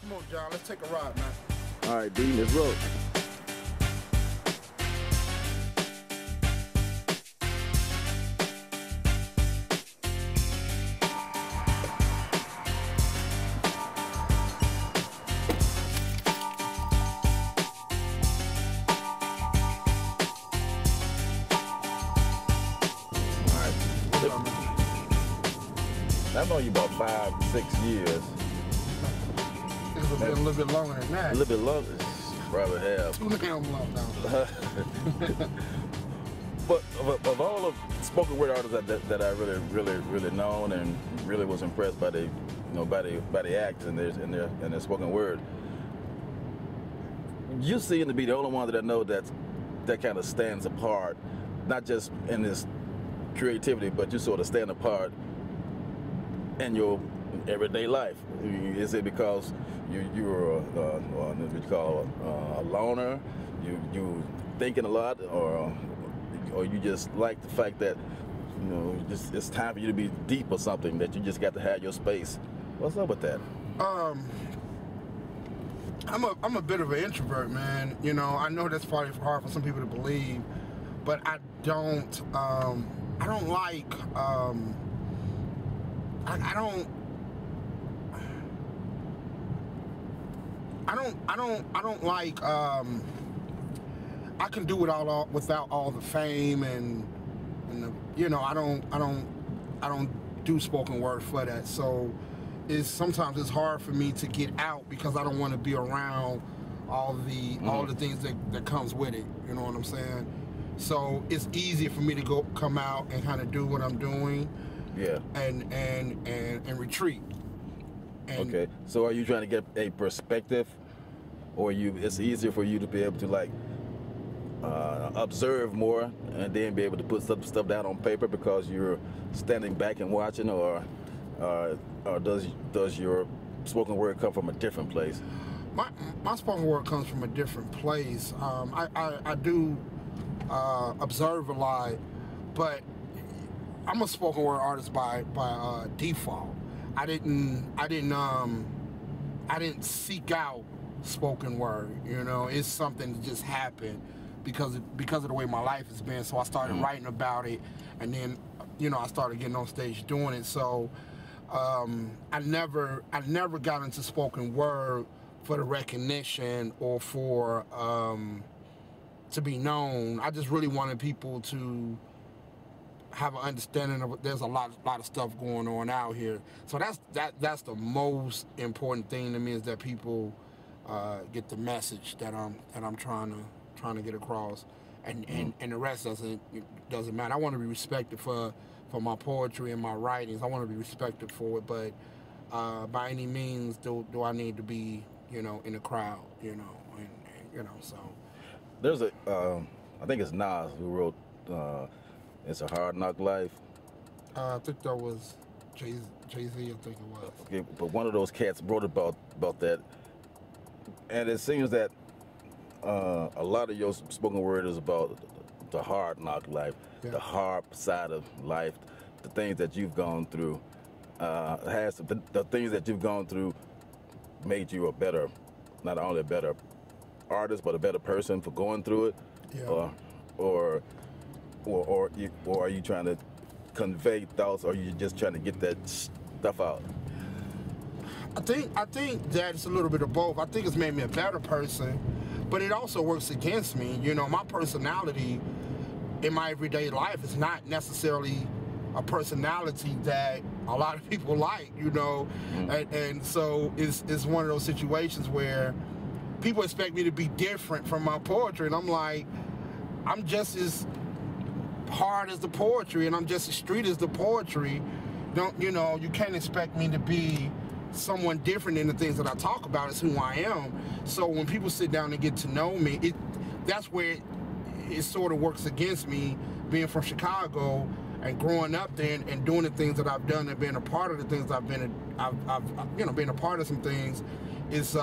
Come on, John, let's take a ride, man. All right, D, let's roll. I've known you about 5, 6 years. It's a little bit longer than that. A little bit longer, probably have. Too damn long now. But of all the spoken word artists that I really known and really was impressed by the, by the acts and their spoken word, you seem to be the only one that I know that kind of stands apart, not just in this creativity, but you sort of stand apart in your everyday life. Is it because you're what you call a loner? You thinking a lot, or you just like the fact that just it's time for you to be deep or something, that you just got to have your space? What's up with that? I'm a bit of an introvert, man. I know that's probably hard for some people to believe, but I don't like I don't like I can do it all without all the fame and the, I don't do spoken word for that. So sometimes it's hard for me to get out because I don't want to be around all the things that comes with it. You know what I'm saying? So it's easier for me to come out and kind of do what I'm doing. Yeah. And retreat. Okay. So are you trying to get a perspective, or it's easier for you to be able to observe more and then be able to put stuff down on paper because you're standing back and watching, or does your spoken word come from a different place? My spoken word comes from a different place. I do observe a lot, but I'm a spoken word artist by default. I didn't seek out spoken word. It's something that just happened because of the way my life has been. So I started writing about it, and then I started getting on stage doing it. So I never got into spoken word for the recognition or for to be known. I just really wanted people to have an understanding of there's a lot of stuff going on out here. So that's the most important thing to me, is that people get the message that I'm trying to get across, and the rest doesn't matter. I want to be respected for my poetry and my writings. I want to be respected for it, but by any means do I need to be in the crowd, so. There's I think it's Nas who wrote It's a Hard Knock Life. I think that was Jay-Z, I think it was. Okay, but one of those cats wrote about that, and it seems that a lot of your spoken word is about the hard knock life, the hard side of life, the things that you've gone through. The things that you've gone through made you not only a better artist, but a better person for going through it, or are you trying to convey thoughts, or are you just trying to get that stuff out? I think that it's a little bit of both. I think it's made me a better person, but it also works against me. My personality in my everyday life is not necessarily a personality that a lot of people like, and so it's one of those situations where people expect me to be different from my poetry, and I'm like, I'm just as hard as the poetry, and I'm just as street as the poetry. You can't expect me to be someone different in the things that I talk about. Is who I am. So when people sit down and get to know me, that's where it sort of works against me, being from Chicago and growing up there and doing the things that I've done and being a part of the things I've been a part of some things. It's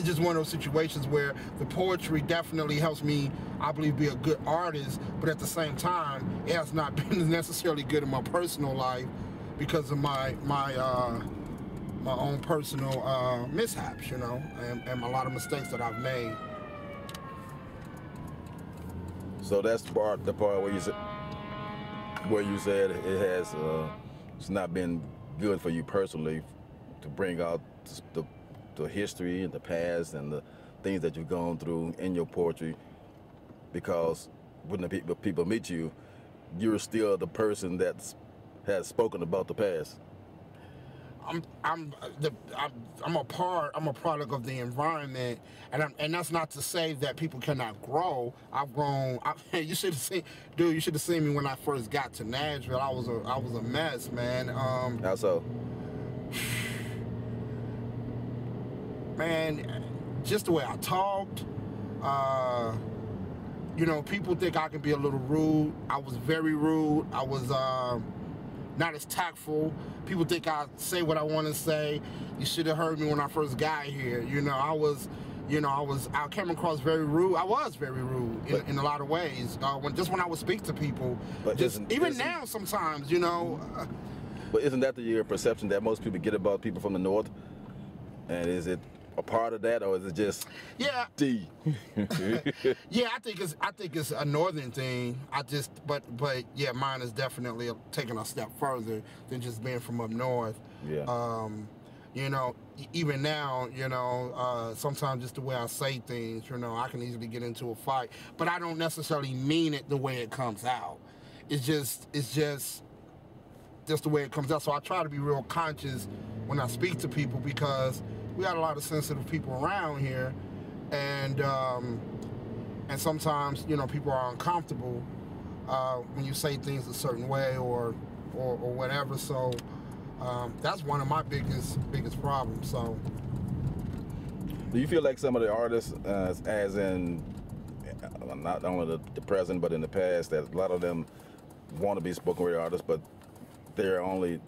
just one of those situations where the poetry definitely helps me, I believe, be a good artist, but at the same time, it has not been necessarily good in my personal life because of my personal mishaps, you know, and a lot of mistakes that I've made. So that's the part where you said it has it's not been good for you personally to bring out the history and the past and the things that you've gone through in your poetry, because when the people meet you, you're still the person that has spoken about the past. I'm a product of the environment, and that's not to say that people cannot grow. I've grown. You should have seen, dude. You should have seen me when I first got to Nashville. I was a mess, man. How so? Man, just the way I talked. You know, people think I can be a little rude. I was very rude. I was not as tactful. People think I say what I want to say. You should have heard me when I first got here. You know, I came across very rude. I was very rude in a lot of ways. When I would speak to people, but even now sometimes, you know. But isn't that your perception that most people get about people from the North? And is it a part of that, or is it just D? Yeah, I think it's a northern thing. But yeah, mine is definitely taking a step further than just being from up north. Yeah. You know, even now, you know, sometimes just the way I say things, you know, I can easily get into a fight, but I don't necessarily mean it the way it comes out. It's just the way it comes out. So I try to be real conscious when I speak to people, because we got a lot of sensitive people around here, and sometimes, you know, people are uncomfortable when you say things a certain way or whatever. So that's one of my biggest problems. So, do you feel like some of the artists, as in not only the present but in the past, that a lot of them want to be spoken word artists, but they're only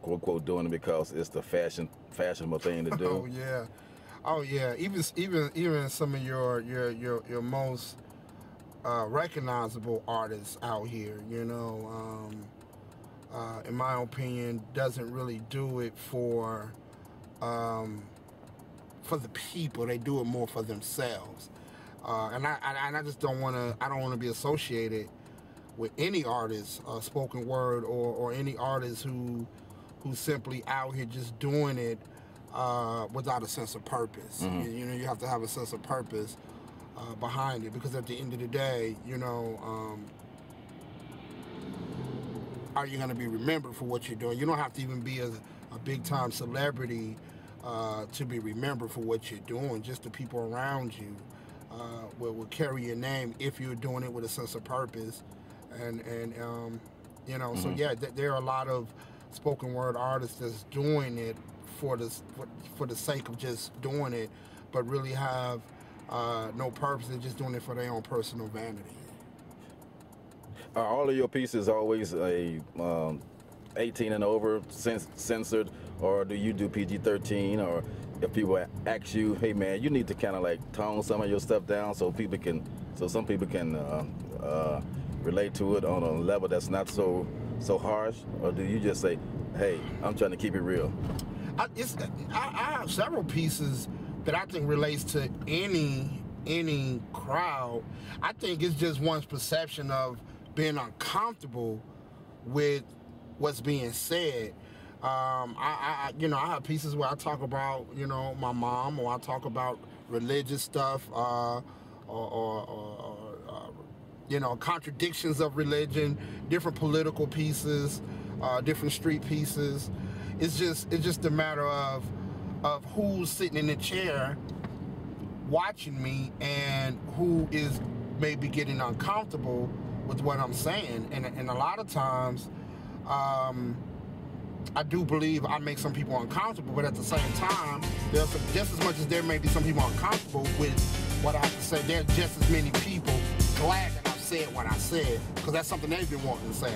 quote unquote doing it because it's the fashionable thing to do? Oh yeah. Even some of your most recognizable artists out here, you know, in my opinion, doesn't really do it for the people. They do it more for themselves, and I just don't want to. I don't want to be associated with any artist, spoken word, or any artist who's simply out here just doing it without a sense of purpose. Mm-hmm. You know, you have to have a sense of purpose behind it, because at the end of the day, you know, are you going to be remembered for what you're doing? You don't have to even be a big-time celebrity to be remembered for what you're doing. Just the people around you will carry your name if you're doing it with a sense of purpose. And you know, mm-hmm. So yeah, there are a lot of spoken word artists that's doing it for the sake of just doing it, but really have no purpose. They're just doing it for their own personal vanity. Are all of your pieces always a 18 and over censored, or do you do PG-13? Or if people ask you, hey man, you need to kind of like tone some of your stuff down so some people can relate to it on a level that's not so harsh, or do you just say, hey, I'm trying to keep it real? I have several pieces that I think relates to any crowd. I think it's just one's perception of being uncomfortable with what's being said. You know, I have pieces where I talk about, you know, my mom, or I talk about religious stuff, or you know, contradictions of religion, different political pieces, different street pieces. It's just a matter of who's sitting in the chair watching me and who is maybe getting uncomfortable with what I'm saying. And a lot of times, I do believe I make some people uncomfortable, but at the same time, just as much as there may be some people uncomfortable with what I have to say, there's just as many people glad that I've said what I said, because that's something they've been wanting to say.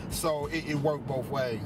So it worked both ways.